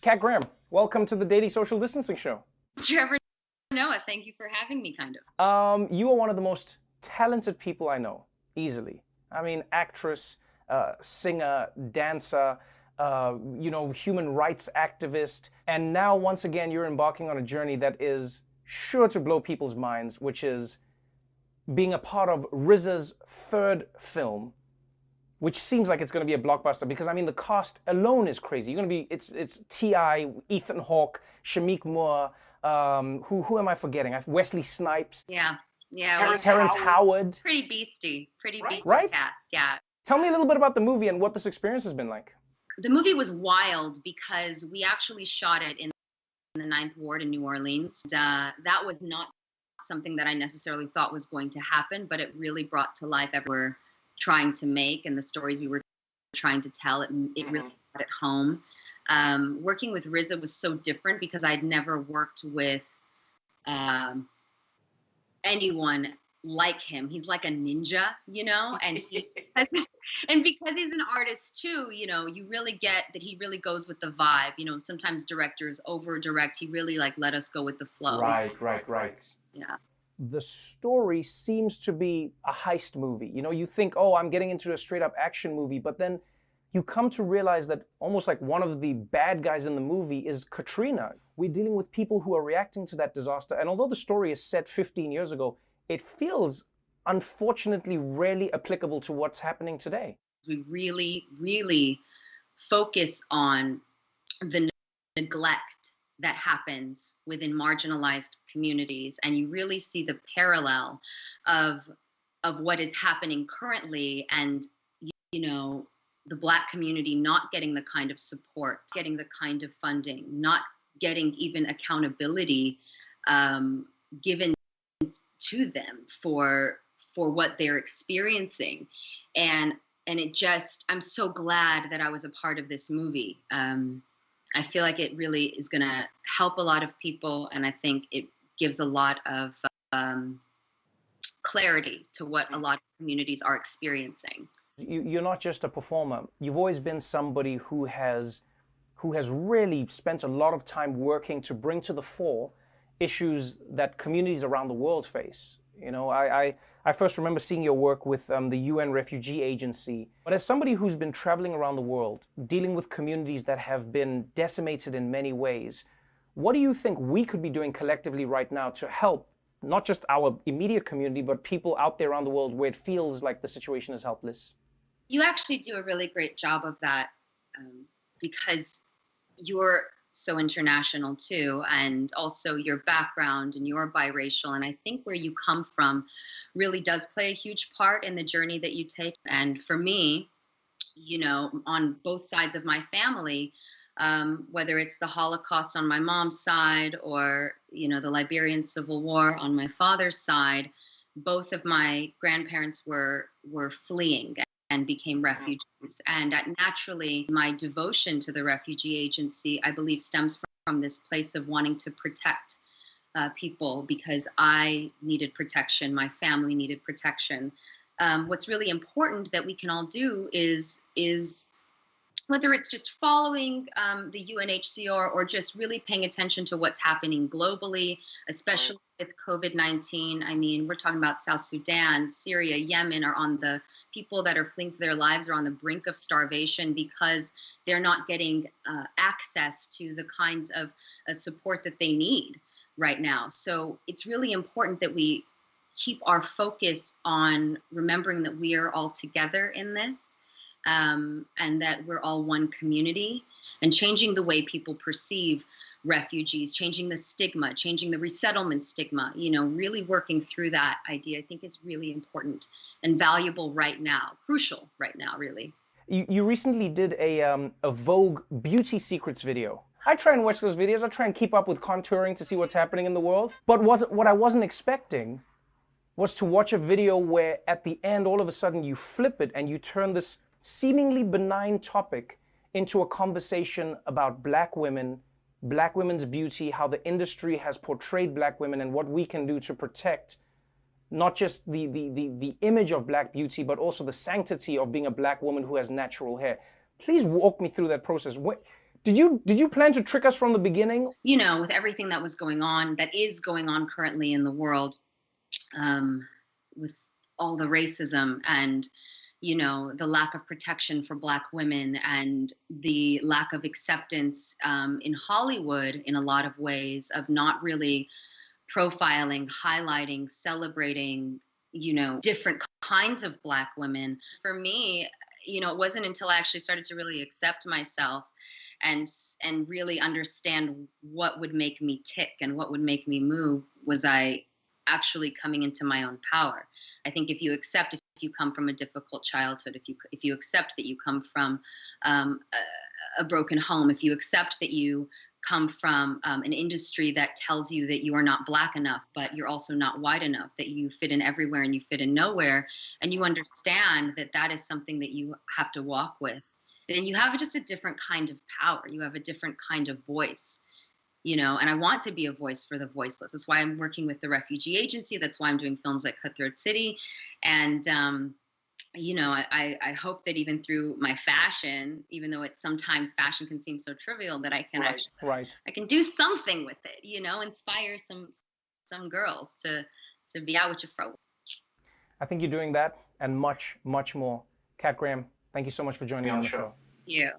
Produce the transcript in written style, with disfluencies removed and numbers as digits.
Kat Graham, welcome to the Daily Social Distancing Show. Trevor Noah, thank you for having me, kind of. You are one of the most talented people I know, easily. I mean, actress, singer, dancer, human rights activist, and now once again you're embarking on a journey that is sure to blow people's minds, which is being a part of RZA's third film, which seems like it's going to be a blockbuster because I mean the cast alone is crazy. You're going to be it's T.I., Ethan Hawke, Shameik Moore. Who am I forgetting? Wesley Snipes. Yeah. Terrence Howard. Pretty beasty Right? cast. Yeah. Tell me a little bit about the movie and what this experience has been like. The movie was wild because we actually shot it in the Ninth Ward in New Orleans. That was not something that I necessarily thought was going to happen, but it really brought to life everything we were trying to make and the stories we were trying to tell. It really brought it home. Working with RZA was so different because I'd never worked with anyone like him. He's like a ninja, and and because he's an artist too, you really get that he really goes with the vibe. Sometimes directors over direct. He really let us go with the flow. Right. Yeah. The story seems to be a heist movie. You think, oh, I'm getting into a straight up action movie, but then you come to realize that almost like one of the bad guys in the movie is Katrina. We're dealing with people who are reacting to that disaster. And although the story is set 15 years ago, it feels unfortunately rarely applicable to what's happening today. We really, really focus on the neglect that happens within marginalized communities. And you really see the parallel of what is happening currently and, the Black community not getting the kind of support, getting the kind of funding, not getting even accountability given to them for what they're experiencing. And it just, I'm so glad that I was a part of this movie. I feel like it really is going to help a lot of people, and I think it gives a lot of clarity to what a lot of communities are experiencing. You're not just a performer. You've always been somebody who has really spent a lot of time working to bring to the fore issues that communities around the world face. I first remember seeing your work with the UN Refugee Agency. But as somebody who's been traveling around the world, dealing with communities that have been decimated in many ways, what do you think we could be doing collectively right now to help not just our immediate community, but people out there around the world where it feels like the situation is helpless? You actually do a really great job of that because you're so international too, and also your background and you're biracial, and I think where you come from really does play a huge part in the journey that you take. And for me, on both sides of my family, whether it's the Holocaust on my mom's side or the Liberian Civil War on my father's side, both of my grandparents were fleeing and became refugees. And naturally, my devotion to the refugee agency, I believe, stems from this place of wanting to protect people because I needed protection, my family needed protection. What's really important that we can all do is whether it's just following the UNHCR or just really paying attention to what's happening globally, especially with COVID-19. I mean, we're talking about South Sudan, Syria, Yemen people that are fleeing for their lives are on the brink of starvation because they're not getting access to the kinds of support that they need right now. So it's really important that we keep our focus on remembering that we are all together in this. And that we're all one community, and changing the way people perceive refugees, changing the stigma, changing the resettlement stigma, really working through that idea, I think is really important and valuable right now, crucial right now, really. You recently did a Vogue beauty secrets video. I try and watch those videos. I try and keep up with contouring to see what's happening in the world. But what I wasn't expecting was to watch a video where at the end, all of a sudden you flip it and you turn this seemingly benign topic into a conversation about Black women, Black women's beauty, how the industry has portrayed Black women, and what we can do to protect not just the image of Black beauty, but also the sanctity of being a Black woman who has natural hair. Please walk me through that process. Did you plan to trick us from the beginning? You know, with everything that was going on, that is going on currently in the world, with all the racism and, you know, the lack of protection for Black women and the lack of acceptance in Hollywood in a lot of ways of not really profiling, highlighting, celebrating, you know, different kinds of Black women. For me, you know, it wasn't until I actually started to really accept myself and really understand what would make me tick and what would make me move was I actually coming into my own power. I think if you accept, if you come from a difficult childhood, if you accept that you come from a broken home, if you accept that you come from an industry that tells you that you are not Black enough, but you're also not white enough, that you fit in everywhere and you fit in nowhere, and you understand that that is something that you have to walk with, then you have just a different kind of power. You have a different kind of voice, you know, and I want to be a voice for the voiceless. That's why I'm working with the Refugee Agency. That's why I'm doing films like Cutthroat City. And, you know, I hope that even through my fashion, even though it's sometimes fashion can seem so trivial, that I can actually, Right. I can do something with it, you know, inspire some girls to be out with your fro. I think you're doing that and much, much more. Kat Graham, thank you so much for joining me on the show. Yeah.